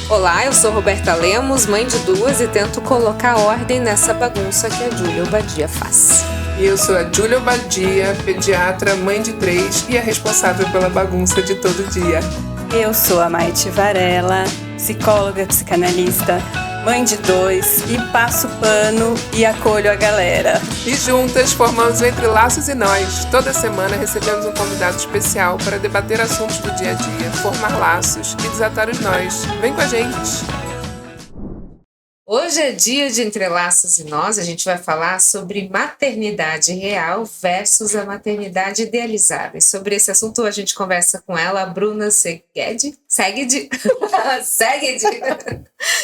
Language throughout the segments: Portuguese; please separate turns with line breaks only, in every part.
Olá, eu sou Roberta Lemos, mãe de duas, e tento colocar ordem nessa bagunça que a Júlia Obadia faz.
E eu sou a Júlia Obadia, pediatra, mãe de 3 e a responsável pela bagunça de todo dia.
Eu sou a Maite Varela, psicóloga, psicanalista, mãe de 2 e passo pano e acolho a galera.
E juntas formamos Entre Laços e Nós. Toda semana recebemos um convidado especial para debater assuntos do dia a dia, formar laços e desatar os nós. Vem com a gente!
Hoje é dia de Entre Laços e Nós. A gente vai falar sobre maternidade real versus a maternidade idealizada. E sobre esse assunto a gente conversa com ela, a Bruna Seged.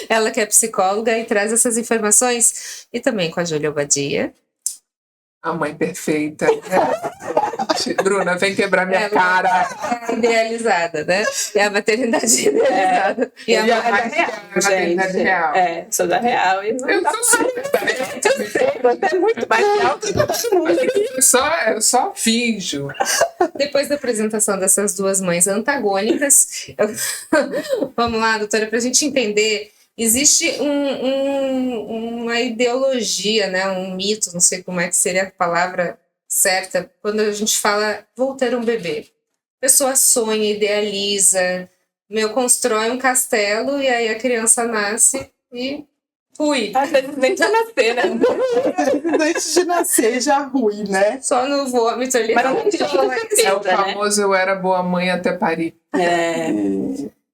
Ela que é psicóloga e traz essas informações. E também com a Júlia Obadia.
A mãe perfeita. Bruna, vem quebrar minha cara.
É idealizada, né? É a maternidade idealizada.
E a maternidade real. Sou da real. E não
Eu
dá
sou super.
Eu sei, você é muito mais real que todo mundo aqui.
Eu só finjo.
Depois da apresentação dessas duas mães antagônicas, vamos lá, doutora, para a gente entender. Existe uma ideologia, né, um mito, não sei como é que seria a palavra certa, quando a gente fala vou ter um bebê. A pessoa sonha, idealiza, constrói um castelo e aí a criança nasce e fui.
Às vezes nem precisa nascer, né?
Antes de nascer já ruim, né?
Só no vômito ali.
Mas não tinha
É o famoso eu era boa mãe até parir.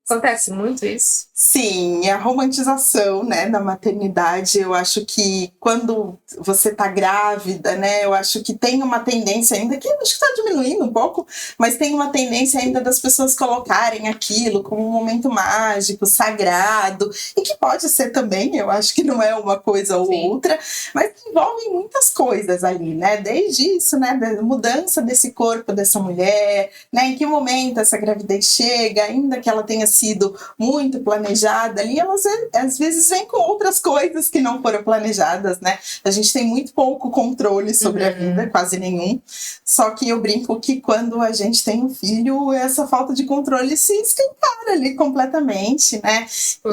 Acontece muito isso?
Sim, a romantização, né, da maternidade. Eu acho que quando você tá grávida, né, eu acho que tem uma tendência ainda, que acho que está diminuindo um pouco, mas tem uma tendência ainda das pessoas colocarem aquilo como um momento mágico, sagrado, e que pode ser também, eu acho que não é uma coisa ou outra, mas envolve muitas coisas ali, né, desde isso, né, da mudança desse corpo dessa mulher, né, em que momento essa gravidez chega, ainda que ela tenha sido muito planejada ali, elas às vezes vêm com outras coisas que não foram planejadas, né? A gente tem muito pouco controle sobre a vida, quase nenhum. Só que eu brinco que quando a gente tem um filho, essa falta de controle se escancara ali completamente, né?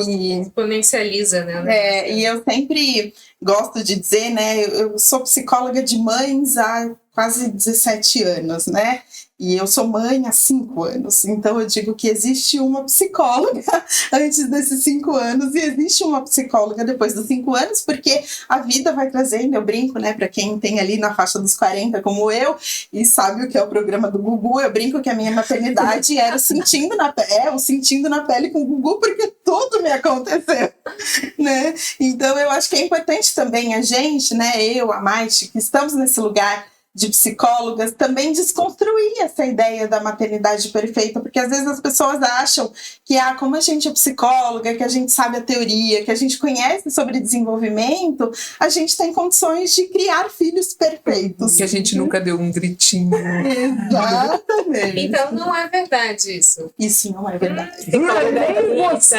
E exponencializa, né?
E eu sempre gosto de dizer, né? Eu sou psicóloga de mães há quase 17 anos, né? E eu sou mãe há 5 anos, então eu digo que existe uma psicóloga antes desses 5 anos e existe uma psicóloga depois dos 5 anos, porque a vida vai trazendo, eu brinco, né, para quem tem ali na faixa dos 40 como eu, e sabe o que é o programa do Gugu, eu brinco que a minha maternidade era o sentindo na pele com o Gugu, porque tudo me aconteceu, né? Então eu acho que é importante também a gente, né, eu, a Maite, que estamos nesse lugar de psicólogas, também desconstruir essa ideia da maternidade perfeita, porque às vezes as pessoas acham que como a gente é psicóloga, que a gente sabe a teoria, que a gente conhece sobre desenvolvimento, a gente tem condições de criar filhos perfeitos.
Que a gente nunca deu um gritinho.
Exatamente.
Então não é verdade isso.
Isso não é verdade.
Você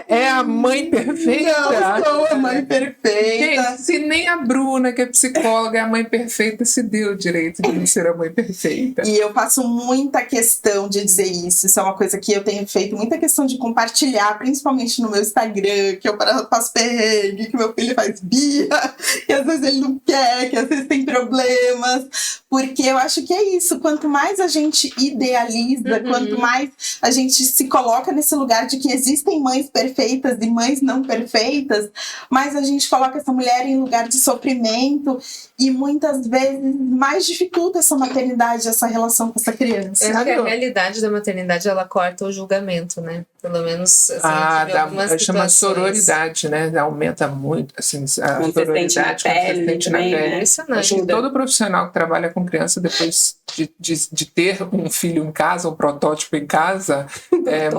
é a mãe perfeita?
Não sou a mãe perfeita.
Gente, se nem a Bruna, que é psicóloga, é a mãe perfeita, se deu o direito de não ser a mãe perfeita.
E eu faço muita questão de dizer isso. Isso é uma coisa que eu tenho feito muita questão de compartilhar, principalmente no meu Instagram, que eu faço perrengue, que meu filho faz birra, que às vezes ele não quer, que às vezes tem problemas, porque eu acho que é isso. Quanto mais a gente idealiza, quanto mais a gente se coloca nesse lugar de que existem mães perfeitas e mães não perfeitas, mais a gente coloca essa mulher em lugar de sofrimento e muitas vezes mais dificulta essa maternidade, essa relação com essa criança.
É que a realidade da maternidade, ela corta o julgamento, né? Pelo menos, assim,
chama sororidade, né? Aumenta muito, assim, a sororidade,
sente na pele.
Acho que todo profissional que trabalha com criança, depois de ter um filho em casa, um protótipo em casa,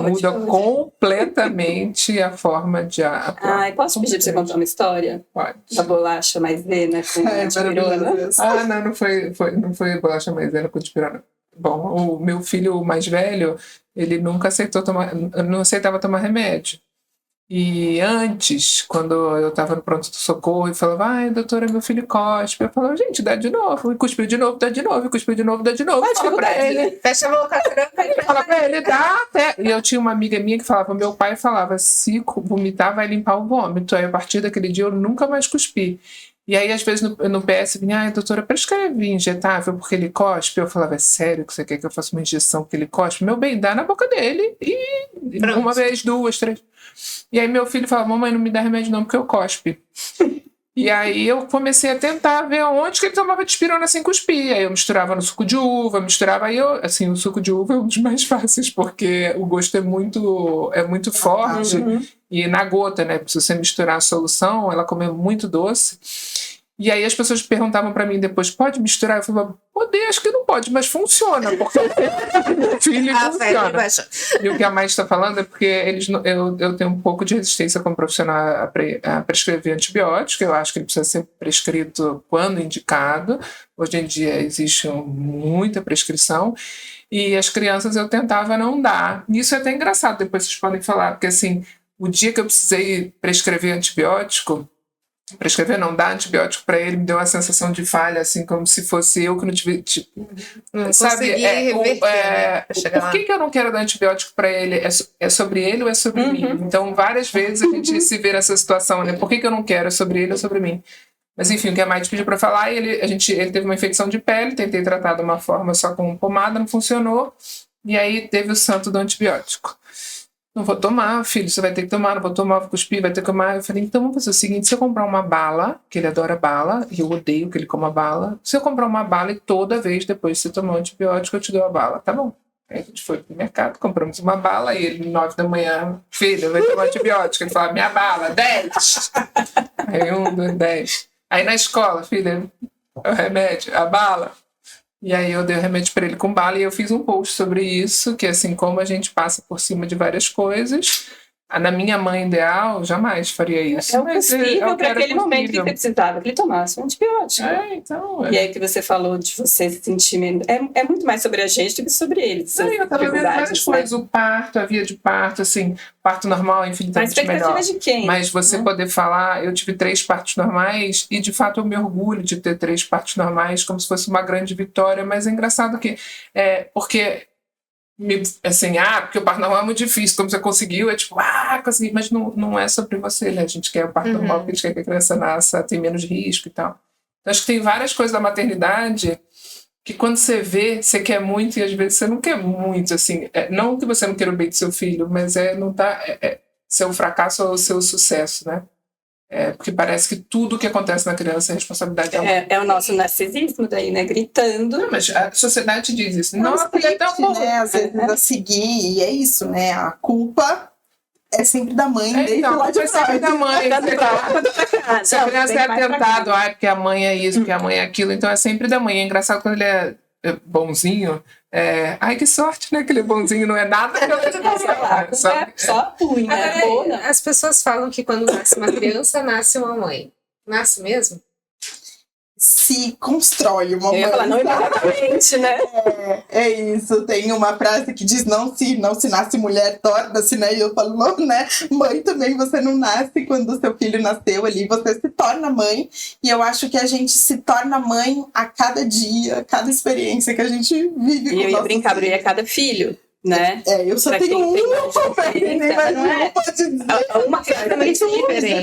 muda completamente a forma de...
Posso pedir pra você contar uma história?
Pode.
Da bolacha maisena com a
não foi bolacha maisena com dipirona. Bom, o meu filho mais velho, ele nunca não aceitava tomar remédio. E antes, quando eu estava no pronto-socorro e falava, ai, doutora, meu filho cospe, eu falava, gente, dá de novo, e cuspiu de novo, dá de novo, e cuspiu de novo, dá de novo. Fala pra ele,
Fecha a boca,
fala pra ele, dá até. E eu tinha uma amiga minha que falava, meu pai falava, se vomitar, vai limpar o vômito. Aí a partir daquele dia eu nunca mais cuspi. E aí, às vezes, no PS, vinha, ai, doutora, prescreve injetável porque ele cospe. Eu falava, é sério que você quer que eu faça uma injeção porque ele cospe? Meu bem, dá na boca dele. E
Pronto.
uma vez, 2, 3. E aí meu filho falava, mamãe, não me dá remédio não, porque eu cospe. E aí eu comecei a tentar ver onde que ele tomava dipirona sem cuspir. Aí eu misturava no suco de uva, aí eu, assim, o suco de uva é um dos mais fáceis, porque o gosto é muito forte. E na gota, né? Se você misturar a solução, ela come muito doce. E aí as pessoas perguntavam pra mim depois, pode misturar? Eu falava, acho que não pode, mas funciona, porque meu filho funciona. E o que a Mai está falando é porque eu tenho um pouco de resistência como profissional a prescrever antibiótico. Eu acho que ele precisa ser prescrito quando indicado. Hoje em dia existe muita prescrição. E as crianças eu tentava não dar. Isso é até engraçado, depois vocês podem falar, porque assim, o dia que eu precisei prescrever antibiótico, dar antibiótico para ele, me deu uma sensação de falha, assim, como se fosse eu que não tive, tipo,
Não
sabe?
consegui reverter, né, pra chegar
Por que eu não quero dar antibiótico para ele? É sobre ele ou é sobre mim? Então, várias vezes a gente se vê nessa situação, né? Por que eu não quero? É sobre ele ou sobre mim? Mas enfim, o que a Mai pediu para falar, ele teve uma infecção de pele, tentei tratar de uma forma só com pomada, não funcionou, e aí teve o santo do antibiótico. Não vou tomar, filho, você vai ter que tomar, não vou tomar, vou cuspir, vai ter que tomar. Eu falei, então vamos fazer o seguinte, se eu comprar uma bala, que ele adora bala, e eu odeio que ele coma bala, se eu comprar uma bala e toda vez depois que você tomar um antibiótico, eu te dou a bala, tá bom? Aí a gente foi pro mercado, compramos uma bala, e ele, 9 da manhã, filho, vai tomar antibiótico. Ele falava, minha bala, 10. Aí 1, 2, 10. Aí na escola, filha, o remédio, a bala. E aí eu dei o remédio para ele com bala e eu fiz um post sobre isso, que assim, como a gente passa por cima de várias coisas. Na minha mãe ideal, jamais faria isso.
É o possível para aquele momento que você precisava que ele tomasse um antibiótico.
Então,
E aí que você falou de você se sentir... É muito mais sobre a gente do que sobre ele.
Eu estava vendo várias coisas. O parto, a via de parto, assim, parto normal é infinitamente melhor.
De quem?
Mas você poder falar, eu tive 3 partos normais e de fato eu me orgulho de ter 3 partos normais como se fosse uma grande vitória, mas é engraçado que porque assim, porque o parto normal é muito difícil, como você conseguiu, é tipo, consegui, mas não é sobre você, né? A gente quer o parto normal, porque a gente quer que a criança nasça, tem menos risco e tal. Então, acho que tem várias coisas da maternidade que quando você vê, você quer muito e às vezes você não quer muito, assim, não que você não queira o bem do seu filho, mas não tá, seu fracasso ou seu sucesso, né? Porque parece que tudo que acontece na criança é responsabilidade da mãe.
É o nosso narcisismo daí, né? Gritando.
Não, mas a sociedade diz isso.
Nossa, né? Às vezes a seguir, e é isso, né? A culpa é sempre da mãe.
Então, a culpa é sempre da mãe. Se a criança é atentado, porque a mãe é isso, porque a mãe é aquilo, então é sempre da mãe. É engraçado quando ele é bonzinho. Ai, que sorte, né? Que ele é bonzinho, não é nada.
Só a punha.
As pessoas falam que quando nasce uma criança, nasce uma mãe. Nasce mesmo?
Se constrói uma mãe.
Eu ia falar, não exatamente, né?
É isso. Tem uma frase que diz, não se nasce mulher, torna-se, né? E eu falo, não, né? Mãe também, você não nasce quando o seu filho nasceu ali, você se torna mãe. E eu acho que a gente se torna mãe a cada dia, cada experiência que a gente vive.
E eu ia brincar, eu ia cada filho. Né?
Eu só tenho um,
não pode dizer. Uma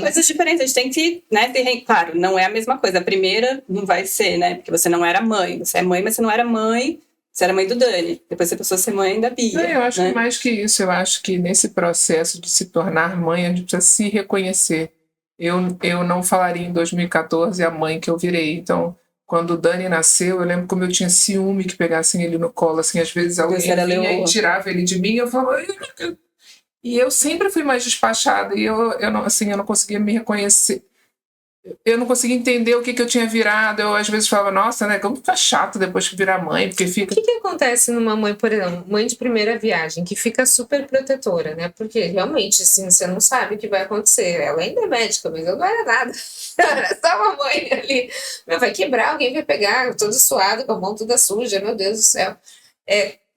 coisas diferentes. A gente tem que, né, claro, não é a mesma coisa. A primeira não vai ser, né? Porque você não era mãe. Você é mãe, mas você não era mãe. Você era mãe do Dani. Depois você passou a ser mãe da Bia.
Eu acho que mais que isso, eu acho que nesse processo de se tornar mãe, a gente precisa se reconhecer. Eu não falaria em 2014 a mãe que eu virei. Então, quando o Dani nasceu, eu lembro como eu tinha ciúme que pegassem ele no colo, assim, às vezes alguém vinha e tirava ele de mim, eu falava... E eu sempre fui mais despachada, e eu não conseguia me reconhecer. Eu não conseguia entender o que eu tinha virado. Eu às vezes falava, nossa, né, como fica chato depois que virar mãe, porque fica...
O que acontece numa mãe, por exemplo, mãe de primeira viagem, que fica super protetora, né? Porque realmente, assim, você não sabe o que vai acontecer. Ela ainda é médica, mas eu não era nada. Era só uma mãe ali. Vai quebrar, alguém vai pegar, todo suado, com a mão toda suja, meu Deus do céu.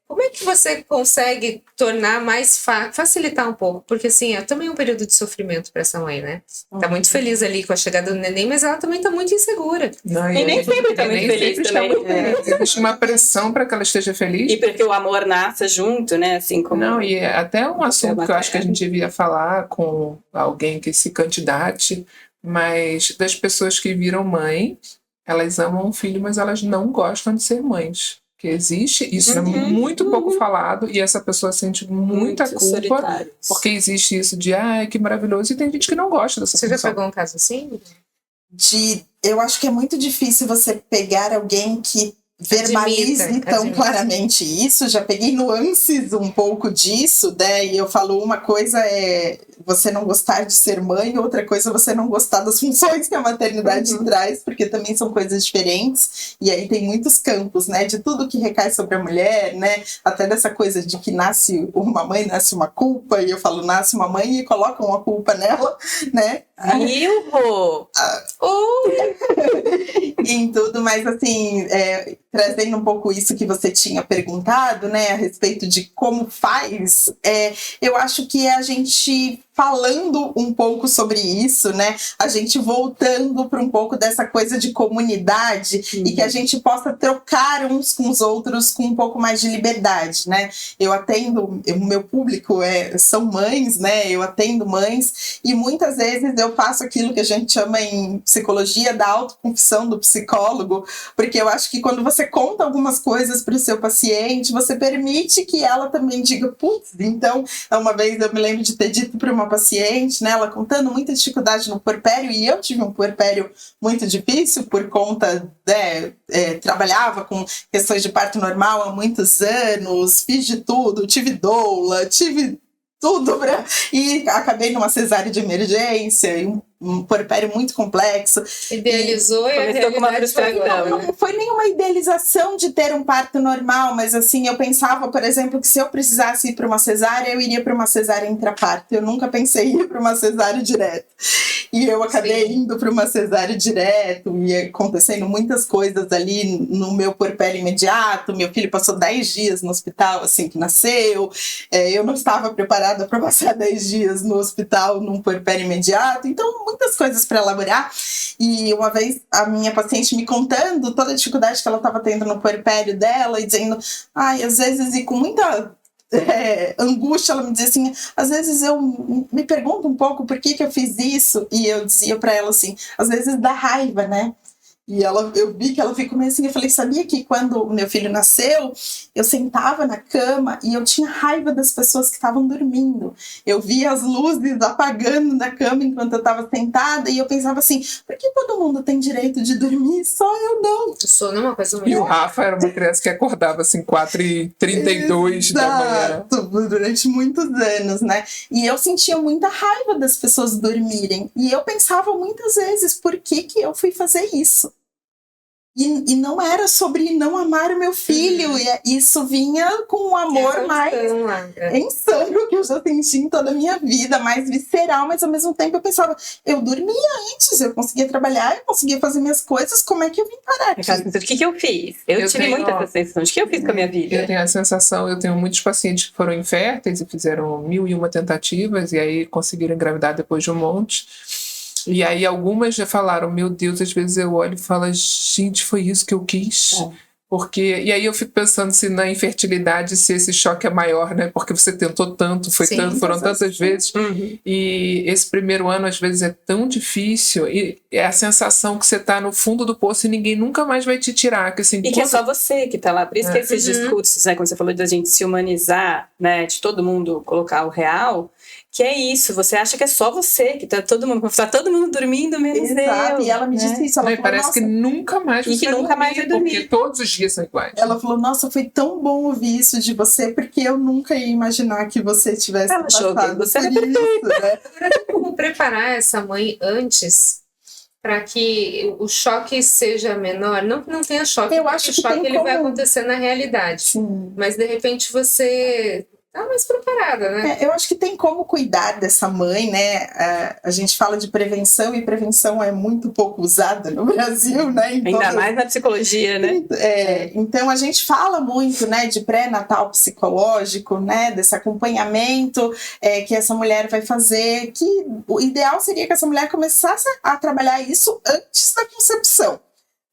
Como é que você consegue tornar mais facilitar um pouco? Porque assim, é também um período de sofrimento para essa mãe, né? Tá muito feliz ali com a chegada do neném, mas ela também tá muito insegura.
Não,
E nem sempre tá muito feliz também.
Existe uma pressão para que ela esteja feliz.
E porque o amor nasça junto, né? Assim como.
Não, e é até um assunto que eu acho que a gente devia falar com alguém que se candidate, mas das pessoas que viram mãe, elas amam o filho, mas elas não gostam de ser mães. Que existe, isso é muito pouco falado, e essa pessoa sente muita culpa,
solitários.
porque existe isso de, que maravilhoso, e tem gente que não gosta dessa
Você
função.
já pegou um caso assim?
Eu acho que é muito difícil você pegar alguém que verbalize tão claramente isso. Já peguei nuances um pouco disso, né? E eu falo, uma coisa é você não gostar de ser mãe, outra coisa é você não gostar das funções que a maternidade traz, porque também são coisas diferentes. E aí tem muitos campos, né? De tudo que recai sobre a mulher, né? Até dessa coisa de que nasce uma mãe, nasce uma culpa, e eu falo, nasce uma mãe e colocam a culpa nela, né? Em tudo, mas assim, trazendo um pouco isso que você tinha perguntado, né, a respeito de como faz, eu acho que é a gente falando um pouco sobre isso, né, a gente voltando para um pouco dessa coisa de comunidade e que a gente possa trocar uns com os outros com um pouco mais de liberdade, né. Eu atendo, o meu público são mães, né, eu atendo mães e muitas vezes eu faço aquilo que a gente chama em psicologia da autoconfissão do psicólogo, porque eu acho que quando você conta algumas coisas para o seu paciente, você permite que ela também diga, putz, então, uma vez eu me lembro de ter dito para uma paciente, né, ela contando muita dificuldade no puerpério, e eu tive um puerpério muito difícil por conta, trabalhava com questões de parto normal há muitos anos, fiz de tudo, tive doula, tive tudo e acabei numa cesárea de emergência e um puerpério muito complexo.
Idealizou e
começou com uma frustração.
Não foi nenhuma idealização de ter um parto normal, mas assim, eu pensava, por exemplo, que se eu precisasse ir para uma cesárea, eu iria para uma cesárea intraparto. Eu nunca pensei em ir para uma cesárea direto. E eu acabei indo para uma cesárea direto e acontecendo muitas coisas ali no meu puerpério imediato. Meu filho passou 10 dias no hospital assim que nasceu. Eu não estava preparada para passar 10 dias no hospital num puerpério imediato. Então, muitas coisas para elaborar. E uma vez a minha paciente me contando toda a dificuldade que ela estava tendo no puerpério dela e dizendo, às vezes, e com muita angústia, ela me dizia assim, às vezes eu me pergunto um pouco por que eu fiz isso, e eu dizia para ela assim, às vezes dá raiva, né? E eu vi que ela ficou meio assim, eu falei, sabia que quando o meu filho nasceu, eu sentava na cama e eu tinha raiva das pessoas que estavam dormindo. Eu via as luzes apagando na cama enquanto eu estava sentada e eu pensava assim, por que todo mundo tem direito de dormir, só eu não?
Sono é uma coisa muito...
E o Rafa era uma criança que acordava assim 4h32 da manhã.
Durante muitos anos, né? E eu sentia muita raiva das pessoas dormirem. E eu pensava muitas vezes, por que eu fui fazer isso? E não era sobre não amar o meu filho, e isso vinha com um amor mais insano que eu já senti em toda a minha vida, mais visceral, mas ao mesmo tempo eu pensava, eu dormia antes, eu conseguia trabalhar, eu conseguia fazer minhas coisas, como é que eu vim parar aqui?
O que eu fiz? Eu tive muita essa sensação de que eu fiz com a minha vida.
Eu tenho a sensação, eu tenho muitos pacientes que foram inférteis e fizeram 1001 tentativas e aí conseguiram engravidar depois de um monte. E aí algumas já falaram, meu Deus, às vezes eu olho e falo, gente, foi isso que eu quis? Porque, e aí eu fico pensando se na infertilidade, se esse choque é maior, né? Porque você tentou tanto, foram tantas vezes. E esse primeiro ano, às vezes, é tão difícil. E é a sensação que você tá no fundo do poço e ninguém nunca mais vai te tirar. Que, assim,
e que é só você que tá lá. Por isso que esses discursos, né? Quando você falou da gente se humanizar, né? De todo mundo colocar o real... Que é isso, você acha que é só você, que tá todo mundo dormindo, menos eu.
E ela me disse isso. Ela falou,
parece que nunca mais
você vai
nunca
mais vai dormir.
Porque todos os dias são iguais.
Ela falou, nossa, foi tão bom ouvir isso de você, porque eu nunca ia imaginar que você tivesse passado
você
por isso, né?
Agora tem como preparar essa mãe antes para que o choque seja menor? Não tenha choque,
eu acho que
o choque
tem
ele vai
como...
acontecer na realidade. Mas de repente você... tá mais preparada, né?
Eu acho que tem como cuidar dessa mãe, né? A gente fala de prevenção e prevenção é muito pouco usada no Brasil, né?
Ainda mais na psicologia, né?
Então a gente fala muito, né, de pré-natal psicológico, né, desse acompanhamento que essa mulher vai fazer, que o ideal seria que essa mulher começasse a trabalhar isso antes da concepção.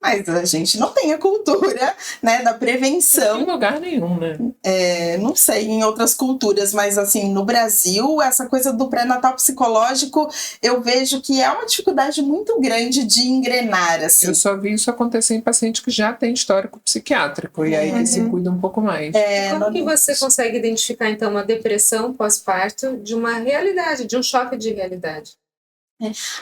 Mas a gente não tem a cultura, né, da prevenção.
Em lugar nenhum, né?
Não sei, em outras culturas, mas assim, no Brasil, essa coisa do pré-natal psicológico, eu vejo que é uma dificuldade muito grande de engrenar, assim.
Eu só vi isso acontecer em paciente que já tem histórico psiquiátrico, e aí que se cuida um pouco mais.
Como que você consegue identificar, então, uma depressão pós-parto de uma realidade, de um choque de realidade?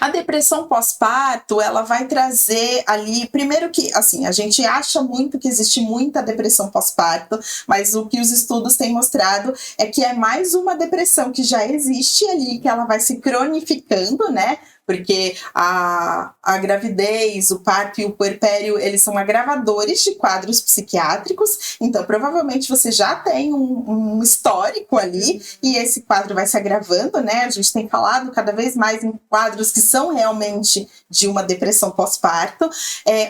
A depressão pós-parto, ela vai trazer ali, primeiro que, assim, a gente acha muito que existe muita depressão pós-parto, mas o que os estudos têm mostrado é que é mais uma depressão que já existe ali, que ela vai se cronificando, né? Porque a gravidez, o parto e o puerpério, eles são agravadores de quadros psiquiátricos, então provavelmente você já tem um histórico ali, e esse quadro vai se agravando, né? A gente tem falado cada vez mais em quadros que são realmente de uma depressão pós-parto,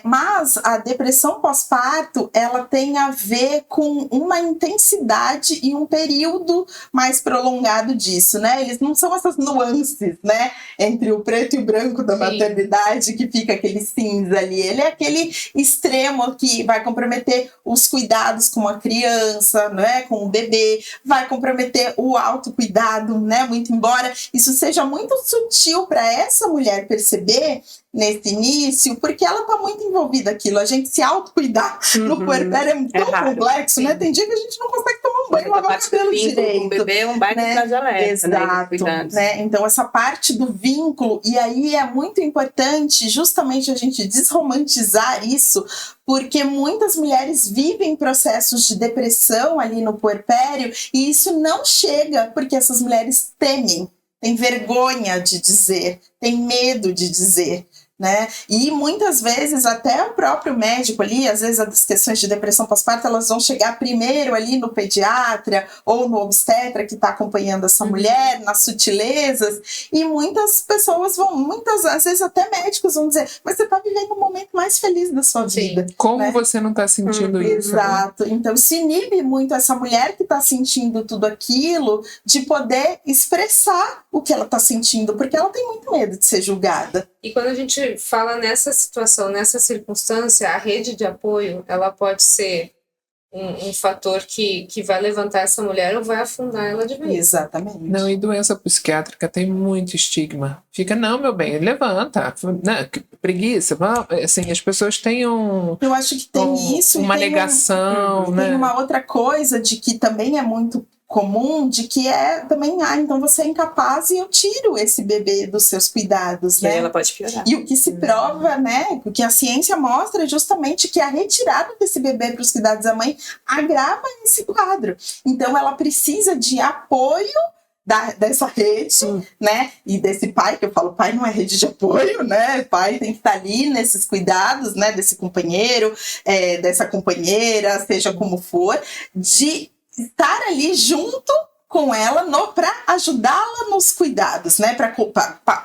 mas a depressão pós-parto, ela tem a ver com uma intensidade e um período mais prolongado disso, né? Eles não são essas nuances, né? Entre o preto e o branco da maternidade, que fica aquele cinza ali. Ele é aquele extremo que vai comprometer os cuidados com a criança, né, com o bebê, vai comprometer o autocuidado, né, muito embora isso seja muito sutil para essa mulher perceber nesse início, porque ela tá muito envolvida aquilo. A gente se autocuidar no puerpério é tão complexo, né? Tem dia que a gente não consegue tomar um banho, lavar o cabelo direito.
O bebê é um baita de alerta,
exato, né? Então essa parte do vínculo, e aí é muito importante justamente a gente desromantizar isso, porque muitas mulheres vivem processos de depressão ali no puerpério, e isso não chega porque essas mulheres temem, têm vergonha de dizer, têm medo de dizer. Né? E muitas vezes até o próprio médico ali, às vezes as questões de depressão pós-parto, elas vão chegar primeiro ali no pediatra ou no obstetra que está acompanhando essa mulher, nas sutilezas, e muitas pessoas às vezes até médicos vão dizer, mas você está vivendo um momento mais feliz da sua vida.
Como
né?
você não está sentindo isso?
Exato. Né? Então se inibe muito essa mulher que está sentindo tudo aquilo de poder expressar o que ela está sentindo, porque ela tem muito medo de ser julgada.
E quando a gente fala nessa situação, nessa circunstância, a rede de apoio, ela pode ser um fator que vai levantar essa mulher ou vai afundar ela de vez.
Exatamente.
Não, e doença psiquiátrica tem muito estigma. Fica, não, meu bem, levanta. Não, preguiça. Assim, as pessoas têm
eu acho que tem isso.
Uma negação, né?
Tem uma outra coisa de que também é muito comum, de que é também, então você é incapaz e eu tiro esse bebê dos seus cuidados, né?
E ela pode piorar.
E o que se prova, né, o que a ciência mostra é justamente que a retirada desse bebê para os cuidados da mãe agrava esse quadro. Então ela precisa de apoio dessa rede, né, e desse pai, que eu falo, pai não é rede de apoio, né, pai tem que estar ali nesses cuidados, né, desse companheiro, dessa companheira, seja como for, de estar ali junto com ela para ajudá-la nos cuidados, né? Para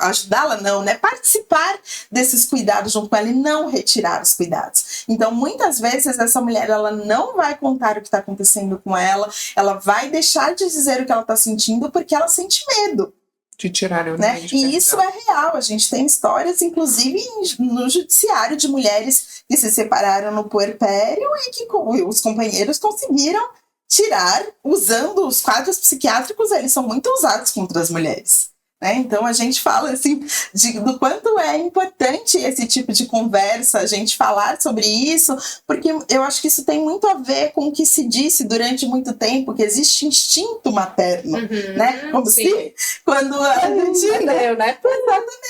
ajudá-la não, né? Participar desses cuidados junto com ela e não retirar os cuidados. Então, muitas vezes essa mulher ela não vai contar o que está acontecendo com ela, ela vai deixar de dizer o que ela está sentindo porque ela sente medo.
De tirar o
né? E isso é real. A gente tem histórias, inclusive no judiciário, de mulheres que se separaram no puerpério e que os companheiros conseguiram tirar, usando os quadros psiquiátricos, eles são muito usados contra as mulheres. Né? Então a gente fala assim do quanto é importante esse tipo de conversa, a gente falar sobre isso, porque eu acho que isso tem muito a ver com o que se disse durante muito tempo, que existe instinto materno, né? Como se quando a gente
né?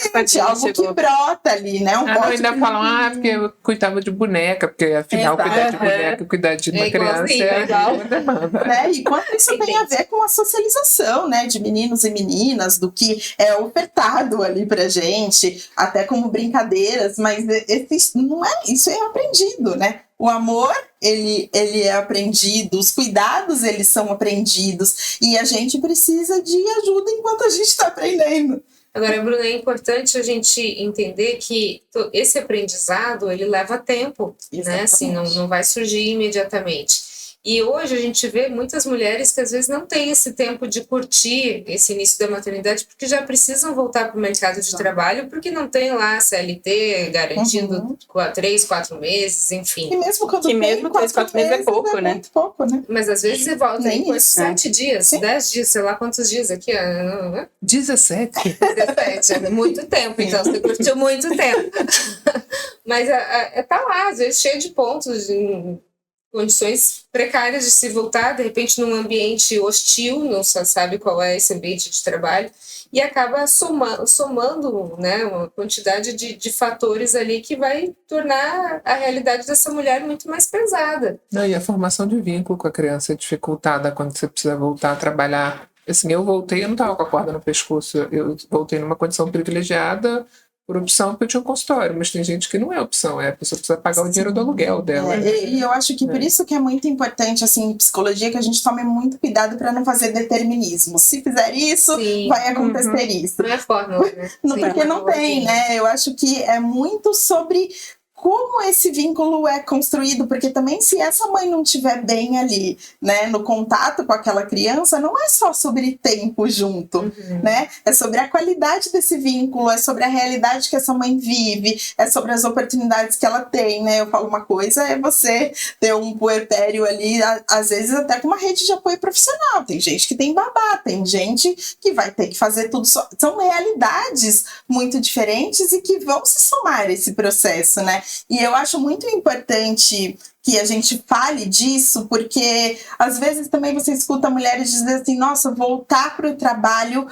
Exatamente, algo que brota ali, né?
Ainda falam, porque eu cuidava de boneca, porque afinal cuidar de boneca, cuidar de uma criança é igual.
Né? E quanto isso tem a ver com a socialização, né? De meninos e meninas, do que é ofertado ali pra gente, até como brincadeiras, mas isso é aprendido, né? O amor ele é aprendido, os cuidados eles são aprendidos e a gente precisa de ajuda enquanto a gente está aprendendo.
Agora, Bruna, é importante a gente entender que esse aprendizado, ele leva tempo, né? Assim, não vai surgir imediatamente. E hoje a gente vê muitas mulheres que às vezes não têm esse tempo de curtir esse início da maternidade porque já precisam voltar para o mercado de trabalho porque não tem lá CLT garantindo 3, 4 meses, enfim.
E mesmo quando
tem, mesmo 3, 4 meses é pouco, né?
Muito pouco, né?
Mas às vezes você volta em 7 dias, 10 dias, sei lá quantos dias aqui.
17.
17, é muito tempo, então você curtiu muito tempo. Mas tá lá, às vezes cheio de pontos, condições precárias de se voltar, de repente num ambiente hostil, não sabe qual é esse ambiente de trabalho, e acaba somando, né, uma quantidade de fatores ali que vai tornar a realidade dessa mulher muito mais pesada.
Não, e a formação de vínculo com a criança é dificultada quando você precisa voltar a trabalhar. Assim, eu voltei, eu não estava com a corda no pescoço, eu voltei numa condição privilegiada, por opção, porque eu tinha um consultório, mas tem gente que não é opção, a pessoa precisa pagar o dinheiro do aluguel dela.
E eu acho que por isso que é muito importante, assim, em psicologia, que a gente tome muito cuidado para não fazer determinismo. Se fizer isso, vai acontecer isso.
Não é fórmula, né?
Porque não tem, né? Eu acho que é muito sobre como esse vínculo é construído, porque também se essa mãe não estiver bem ali, né, no contato com aquela criança, não é só sobre tempo junto, né, é sobre a qualidade desse vínculo, é sobre a realidade que essa mãe vive, é sobre as oportunidades que ela tem, né, eu falo uma coisa, é você ter um puerpério ali, às vezes até com uma rede de apoio profissional, tem gente que tem babá, tem gente que vai ter que fazer tudo só, são realidades muito diferentes e que vão se somar a esse processo, né. E eu acho muito importante que a gente fale disso, porque às vezes também você escuta mulheres dizer assim, nossa, voltar para o trabalho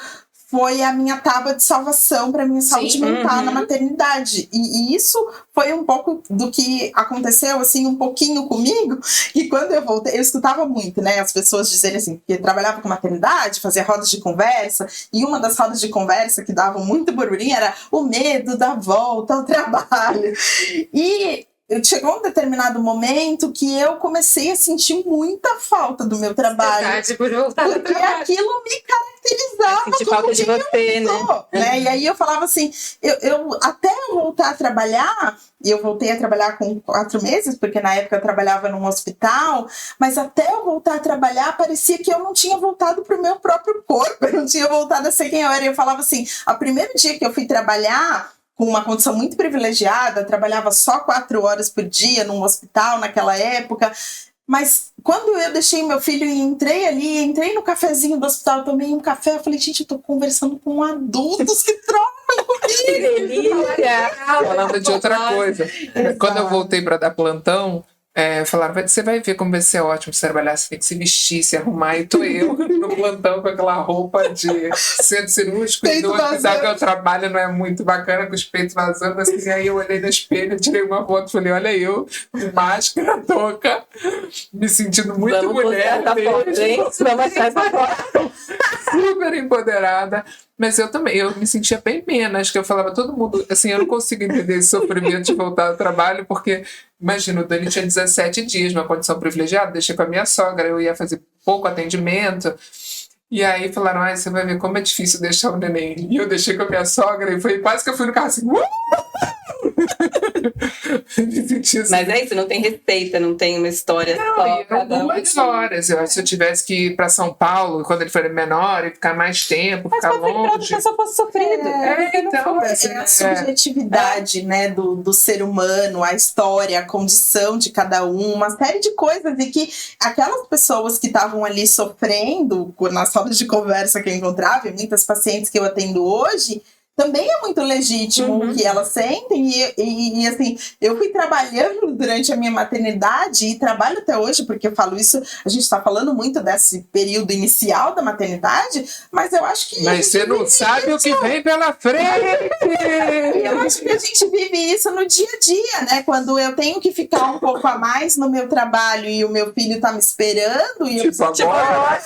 foi a minha tábua de salvação para minha saúde mental na maternidade. E isso foi um pouco do que aconteceu, assim, um pouquinho comigo. E quando eu voltei, eu escutava muito, né, as pessoas dizerem assim, porque eu trabalhava com maternidade, fazia rodas de conversa, e uma das rodas de conversa que davam muito burburinho era o medo da volta ao trabalho. E chegou um determinado momento que eu comecei a sentir muita falta do meu trabalho.
Verdade, por voltar
porque aquilo me caracterizava
como falta de você,
né? E aí eu falava assim, eu até eu voltar a trabalhar, e eu voltei a trabalhar com 4 meses, porque na época eu trabalhava num hospital, mas até eu voltar a trabalhar, parecia que eu não tinha voltado para o meu próprio corpo, eu não tinha voltado a ser quem eu era. E eu falava assim, o primeiro dia que eu fui trabalhar, com uma condição muito privilegiada, trabalhava só 4 horas por dia num hospital naquela época, mas quando eu deixei meu filho e entrei no cafezinho do hospital, tomei um café, eu falei, gente, eu tô conversando com adultos, que troca comigo!
Que delícia!
Falando de outra coisa.
Exato.
Quando eu voltei para dar plantão, falaram, você vai ver como vai ser ótimo se trabalhar, você tem que se vestir, se arrumar, e tô eu no plantão com aquela roupa de centro cirúrgico, e do hospital que eu trabalho não é muito bacana, com os peitos vazando, assim, aí eu olhei no espelho, tirei uma foto, falei, olha eu, com máscara, touca, me sentindo muito mulher mesmo, super empoderada. Mas eu também, eu me sentia bem menos, que eu falava, todo mundo, assim, eu não consigo entender esse sofrimento de voltar ao trabalho, porque, imagina, o Dani tinha 17 dias, uma condição privilegiada, deixei com a minha sogra, eu ia fazer pouco atendimento, e aí falaram, você vai ver como é difícil deixar o neném. E eu deixei com a minha sogra, e foi quase que eu fui no carro assim,
Mas é isso, não tem receita, não tem uma história só.
Eram 2 horas. Se eu tivesse que ir para São Paulo, quando ele for menor, e ficar mais tempo, ficar longe.
Mas pode ser sofrido.
Então,
a subjetividade, né, do ser humano, a história, a condição de cada um, uma série de coisas, e que aquelas pessoas que estavam ali sofrendo, nas rodas de conversa que eu encontrava, e muitas pacientes que eu atendo hoje, também é muito legítimo o que elas sentem, e assim, eu fui trabalhando durante a minha maternidade e trabalho até hoje, porque eu falo isso, a gente está falando muito desse período inicial da maternidade, mas eu acho que...
Mas você não sabe o que vem pela frente!
Eu acho que a gente vive isso no dia a dia, né? Quando eu tenho que ficar um pouco a mais no meu trabalho e o meu filho tá me esperando, e
tipo, agora...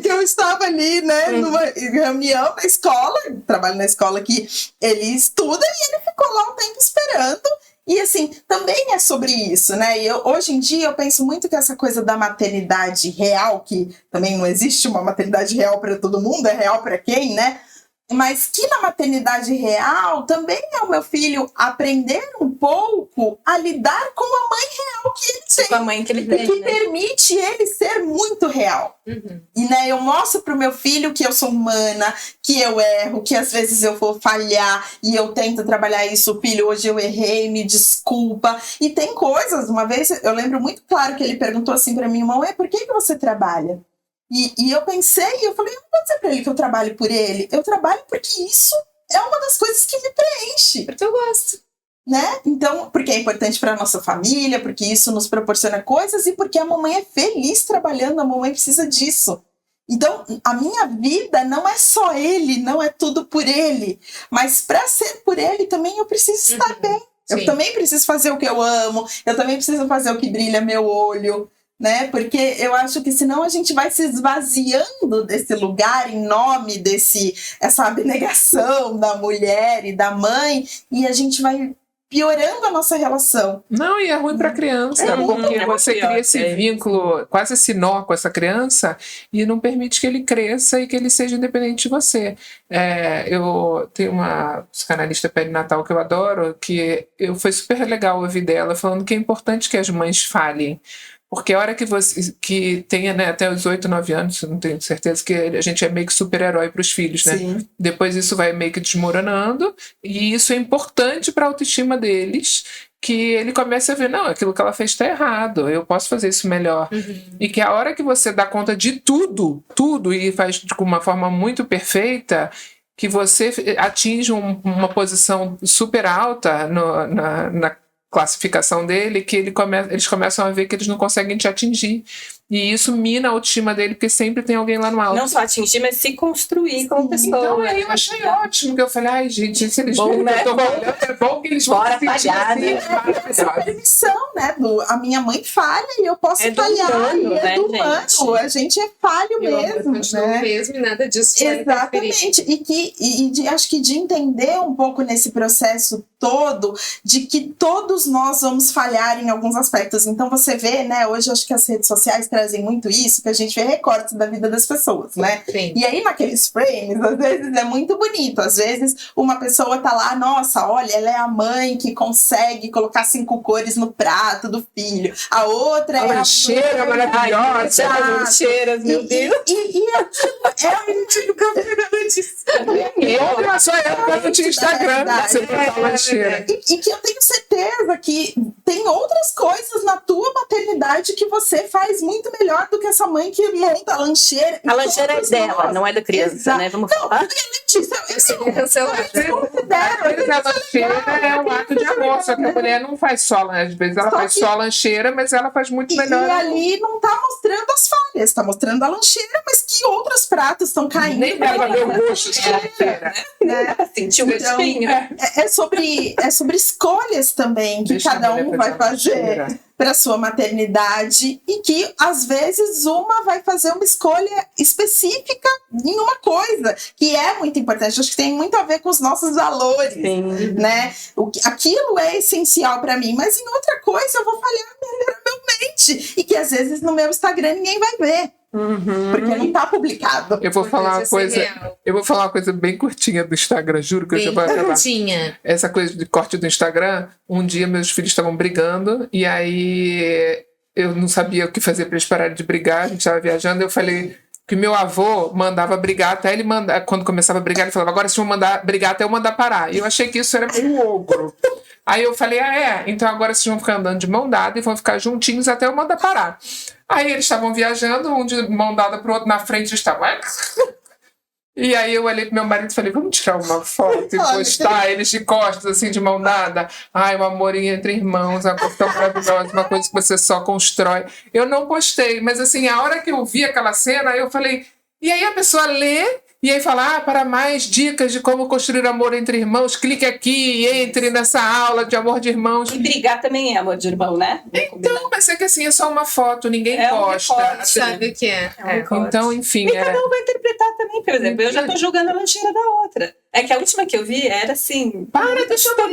que eu estava ali, né, numa reunião na escola, trabalho na escola que ele estuda, e ele ficou lá um tempo esperando, e assim, assim, também é sobre isso, né? E hoje em dia eu penso muito que essa coisa da maternidade real, que também não existe uma maternidade real para todo mundo, é real para quem, né? Mas que na maternidade real também é o meu filho aprender um pouco a lidar com a mãe real que ele tem.
Com a mãe que ele tem,
que permite ele ser muito real. E né, eu mostro pro meu filho que eu sou humana, que eu erro, que às vezes eu vou falhar e eu tento trabalhar isso. Filho, hoje eu errei, me desculpa. E tem coisas, uma vez eu lembro muito claro que ele perguntou assim pra mim, mãe, por que você trabalha? E eu pensei, eu falei, eu não vou dizer pra ele que eu trabalho por ele. Eu trabalho porque isso é uma das coisas que me preenche.
Porque eu gosto.
Né? Então, porque é importante para nossa família, porque isso nos proporciona coisas e porque a mamãe é feliz trabalhando, a mamãe precisa disso. Então, a minha vida não é só ele, não é tudo por ele. Mas para ser por ele também eu preciso estar bem. Eu também preciso fazer o que eu amo, eu também preciso fazer o que brilha meu olho. Né? Porque eu acho que senão a gente vai se esvaziando desse lugar em nome essa abnegação da mulher e da mãe e a gente vai piorando a nossa relação.
Não, e é ruim para a criança, porque você cria esse vínculo, quase esse nó com essa criança e não permite que ele cresça e que ele seja independente de você. Eu tenho uma psicanalista perinatal que eu adoro, foi super legal ouvir dela falando que é importante que as mães falhem. Porque a hora que tenha, né, até os 8, 9 anos, não tenho certeza, que a gente é meio que super-herói para os filhos, né?
Sim.
Depois isso vai meio que desmoronando, e isso é importante para a autoestima deles, que ele comece a ver, não, aquilo que ela fez está errado, eu posso fazer isso melhor. E que a hora que você dá conta de tudo, e faz de uma forma muito perfeita, que você atinge uma posição super alta na classificação dele, que eles começam a ver que eles não conseguem te atingir. E isso mina a autoestima dele, porque sempre tem alguém lá no alto.
Não só atingir, mas se construir como pessoa.
Então aí eu achei ótimo, que eu falei, ai gente, se eles viram que eu tô olhando, é bom que eles vão se sentir assim.
É a permissão, né? A minha mãe falha e eu posso falhar.
Humano,
é do humano,
gente?
A gente é falho mesmo.
Né? Mesmo e nada disso.
Exatamente. Acho que de entender um pouco nesse processo todo, de que todos nós vamos falhar em alguns aspectos. Então você vê, né? Hoje acho que as redes sociais trazem muito isso, que a gente vê recortes da vida das pessoas, né?
Sim.
E aí naqueles frames, às vezes é muito bonito. Às vezes uma pessoa tá lá, nossa, olha, ela é a mãe que consegue colocar 5 cores no prato do filho. A outra é a
lancheira maravilhosa.
As lancheiras, meu Deus.
É o campeonato.
Eu só eu não tinha Instagram, você botar lancheira.
E que eu tenho certeza que tem outras coisas na tua maternidade que você faz muito melhor do que essa mãe que monta a lancheira.
A lancheira é dela, não é da criança, né? Vamos falar.
A lancheira é um ato de amor, só que a mulher não faz só, às vezes ela faz só a lancheira, mas ela faz muito melhor.
E ali não tá mostrando as falhas, tá mostrando a lancheira, mas que outros pratos estão caindo.
Nem dá pra ver o gosto de lancheira.
Sentiu um gostinho.
É sobre escolhas também que cada um vai fazer para sua maternidade e que às vezes uma vai fazer uma escolha específica em uma coisa que é muito importante. Acho que tem muito a ver com os nossos valores.
Sim.
Né? Aquilo é essencial para mim, mas em outra coisa eu vou falhar miseravelmente e que às vezes no meu Instagram ninguém vai ver. Porque não tá publicado.
Eu vou falar uma coisa bem curtinha do Instagram, juro que eu já vou acabar.
Curtinha.
Essa coisa de corte do Instagram, um dia meus filhos estavam brigando e aí eu não sabia o que fazer para eles pararem de brigar, a gente estava viajando, eu falei que meu avô mandava brigar até ele mandar, quando começava a brigar ele falava, agora vocês vão mandar brigar até eu mandar parar. E eu achei que isso era meio ogro. Aí eu falei, então agora vocês vão ficar andando de mão dada e vão ficar juntinhos até eu mandar parar. Aí eles estavam viajando, um de mão dada pro outro, na frente estavam. E aí eu olhei pro meu marido e falei, vamos tirar uma foto e postar eles de costas, assim, de mão dada. Ai, o amorinho entre irmãos, uma coisa tão maravilhosa, uma coisa que você só constrói. Eu não postei, mas assim, a hora que eu vi aquela cena, eu falei... E aí a pessoa lê e aí fala, para mais dicas de como construir amor entre irmãos, clique aqui e entre nessa aula de amor de irmãos.
E brigar também é amor de irmão, né?
Então, mas é que assim, é só uma foto, ninguém posta.
Sabe o que é?
Então, enfim.
E cada um vai interpretar também, por exemplo. Eu já tô julgando a lancheira da outra. É que a última que eu vi era assim.
Para, deixa eu dar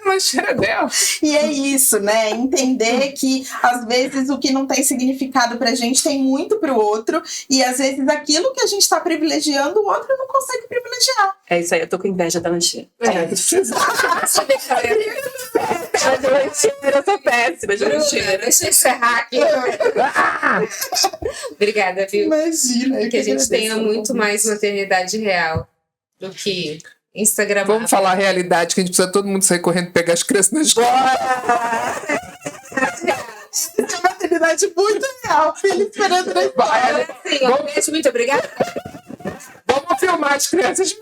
uma cheira dela.
E é isso, né? Entender que às vezes o que não tem significado pra gente tem muito pro outro, e às vezes aquilo que a gente tá privilegiando, o outro não consegue privilegiar.
É isso aí, eu tô com inveja da lancheira.
É.
Eu sou péssima de
Bruna,
lancheira.
deixa eu encerrar aqui. Obrigada, viu?
Imagina.
Que a gente tenha
agradeço.
muito mais maternidade real do que Instagram.
Vamos falar a realidade, que a gente precisa todo mundo sair correndo pegar as crianças na escola.
É uma maternidade muito real, filho esperando na escola.
Vai,
Sim, ó, beijo, muito obrigada.
vamos filmar as crianças.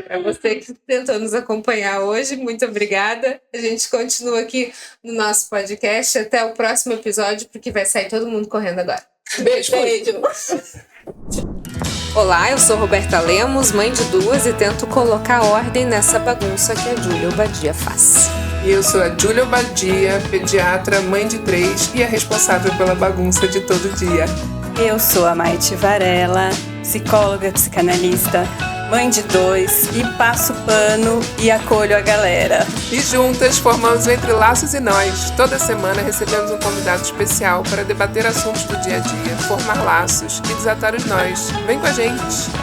É você que tentou nos acompanhar hoje, muito obrigada. A gente continua aqui no nosso podcast. Até o próximo episódio, porque vai sair todo mundo correndo agora.
Beijo.
Beijo.
Olá, eu sou Roberta Lemos, mãe de duas, e tento colocar ordem nessa bagunça que a Júlia Obadia faz.
E eu sou a Júlia Obadia, pediatra, mãe de 3 e a responsável pela bagunça de todo dia.
Eu sou a Maite Varela, psicóloga, psicanalista, mãe de 2 e passo pano e acolho a galera.
E juntas formamos Entre Laços e Nós. Toda semana recebemos um convidado especial para debater assuntos do dia a dia, formar laços e desatar os nós. Vem com a gente!